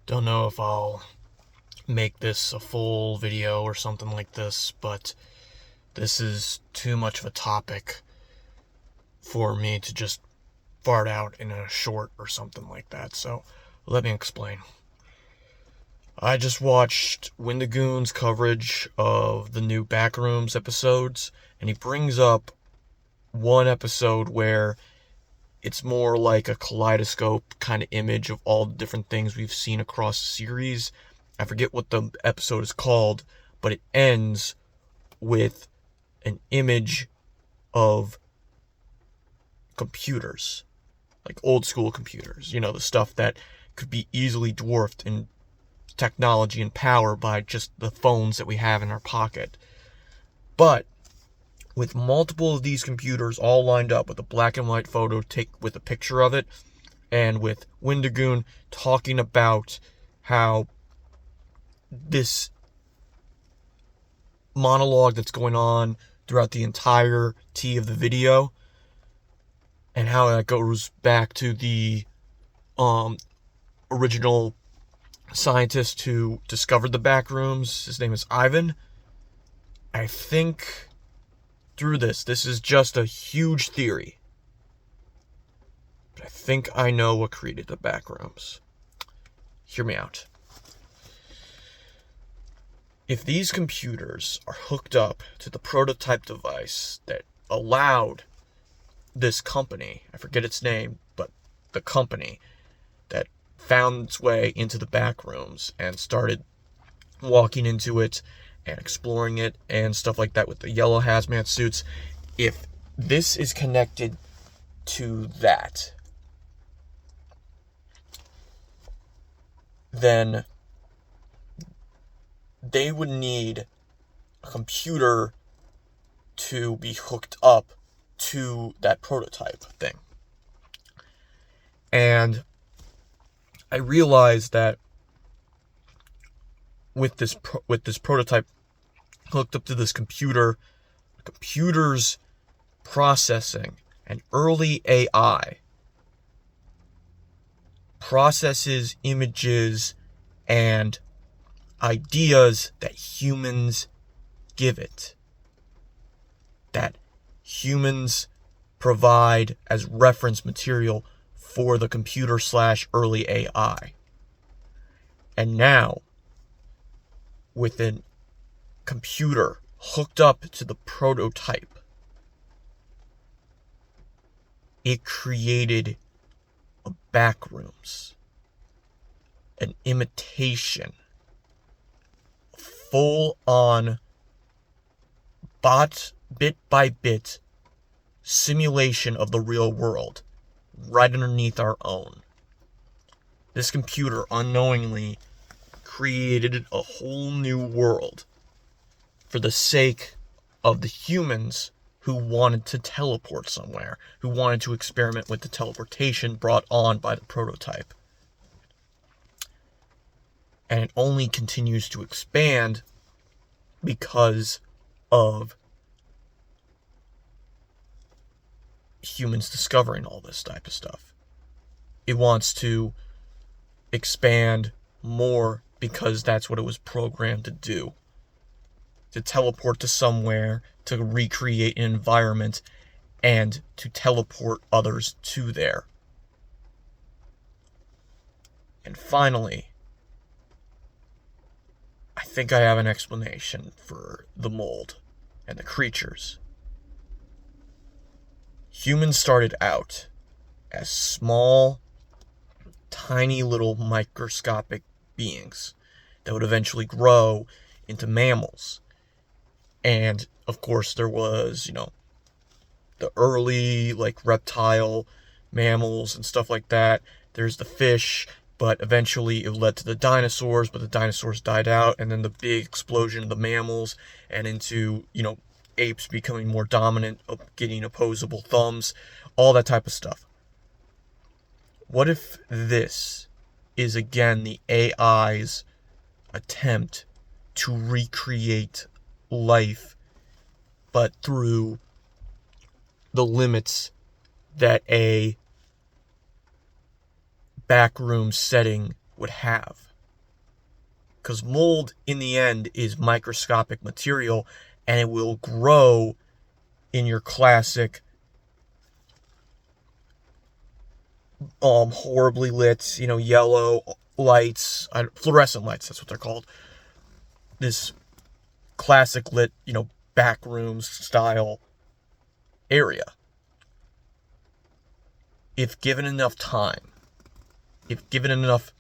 Don't know if I'll make this a full video or something like this, but this is too much of a topic for me to just fart out in a short or something like that, so let me explain. I just watched Windigoon's coverage of the new Backrooms episodes, and he brings up one episode where it's more like a kaleidoscope kind of image of all the different things we've seen across the series. I forget what the episode is called, but it ends with an image of computers, like old school computers, the stuff that could be easily dwarfed in technology and power by just the phones that we have in our pocket. But with multiple of these computers all lined up with a black and white photo take with a picture of it, and with Windigoon talking about how this monologue that's going on throughout the entirety of the video, and how that goes back to the original scientist who discovered the Backrooms. His name is Ivan. I think through this is just a huge theory, but I think I know what created the Backrooms. Hear me out. If these computers are hooked up to the prototype device that allowed this company, I forget its name, but the company that found its way into the Backrooms and started walking into it and exploring it and stuff like that with the yellow hazmat suits, if this is connected to that, then they would need a computer to be hooked up to that prototype thing. And I realized that with this prototype hooked up to this computer, the computer's processing and early AI processes images and ideas that humans give it, that humans provide as reference material for the computer / early AI. And now, with a computer hooked up to the prototype, it created a Backrooms, an imitation, full-on, bit by bit simulation of the real world, right underneath our own. This computer unknowingly created a whole new world for the sake of the humans who wanted to teleport somewhere, who wanted to experiment with the teleportation brought on by the prototype. And it only continues to expand because of humans discovering all this type of stuff. It wants to expand more because that's what it was programmed to do. To teleport to somewhere, to recreate an environment, and to teleport others to there. And finally, I think I have an explanation for the mold and the creatures. Humans started out as small, tiny little microscopic beings that would eventually grow into mammals. And, of course, there was, the early, reptile mammals and stuff like that. There's the fish, but eventually it led to the dinosaurs, but the dinosaurs died out, and then the big explosion of the mammals, and into, apes becoming more dominant, getting opposable thumbs, all that type of stuff. What if this is, again, the AI's attempt to recreate life, but through the limits that a backroom setting would have? Because mold, in the end, is microscopic material, and it will grow in your classic horribly lit, yellow lights, fluorescent lights, that's what they're called. This classic lit, backrooms style area. If given enough time, if given enough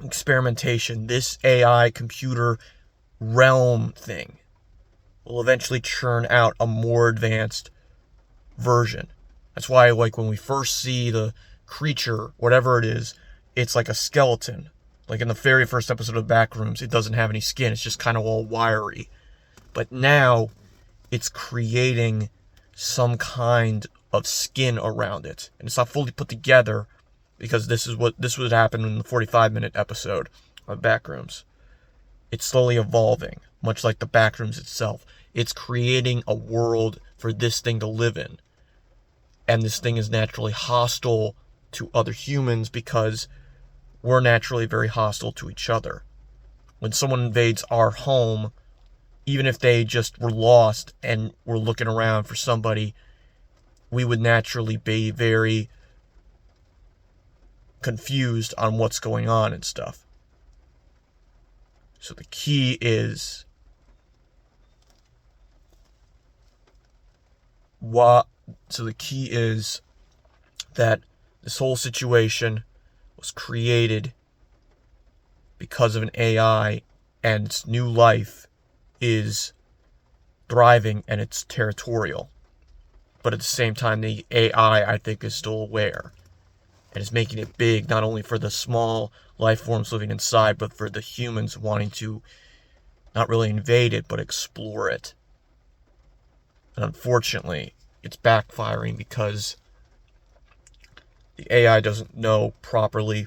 experimentation, this AI computer realm thing will eventually churn out a more advanced version. That's why, like, when we first see the creature, whatever it is, it's like a skeleton. Like in the very first episode of Backrooms, it doesn't have any skin. It's just kind of all wiry. But now it's creating some kind of skin around it. And it's not fully put together, because this would happen in the 45-minute episode of Backrooms. It's slowly evolving, much like the Backrooms itself. It's creating a world for this thing to live in. And this thing is naturally hostile to other humans because we're naturally very hostile to each other. When someone invades our home, even if they just were lost and were looking around for somebody, we would naturally be very confused on what's going on and stuff. So the key is that this whole situation was created because of an AI, and its new life is thriving and it's territorial. But at the same time, the AI, I think, is still aware and is making it big, not only for the small life forms living inside, but for the humans wanting to not really invade it, but explore it. And unfortunately, it's backfiring because the AI doesn't know properly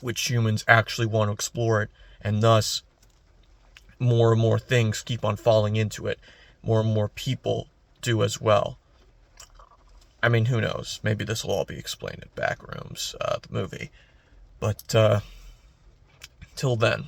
which humans actually want to explore it, and thus more and more things keep on falling into it. More and more people do as well. I mean, who knows? Maybe this will all be explained in Backrooms, the movie. But till then,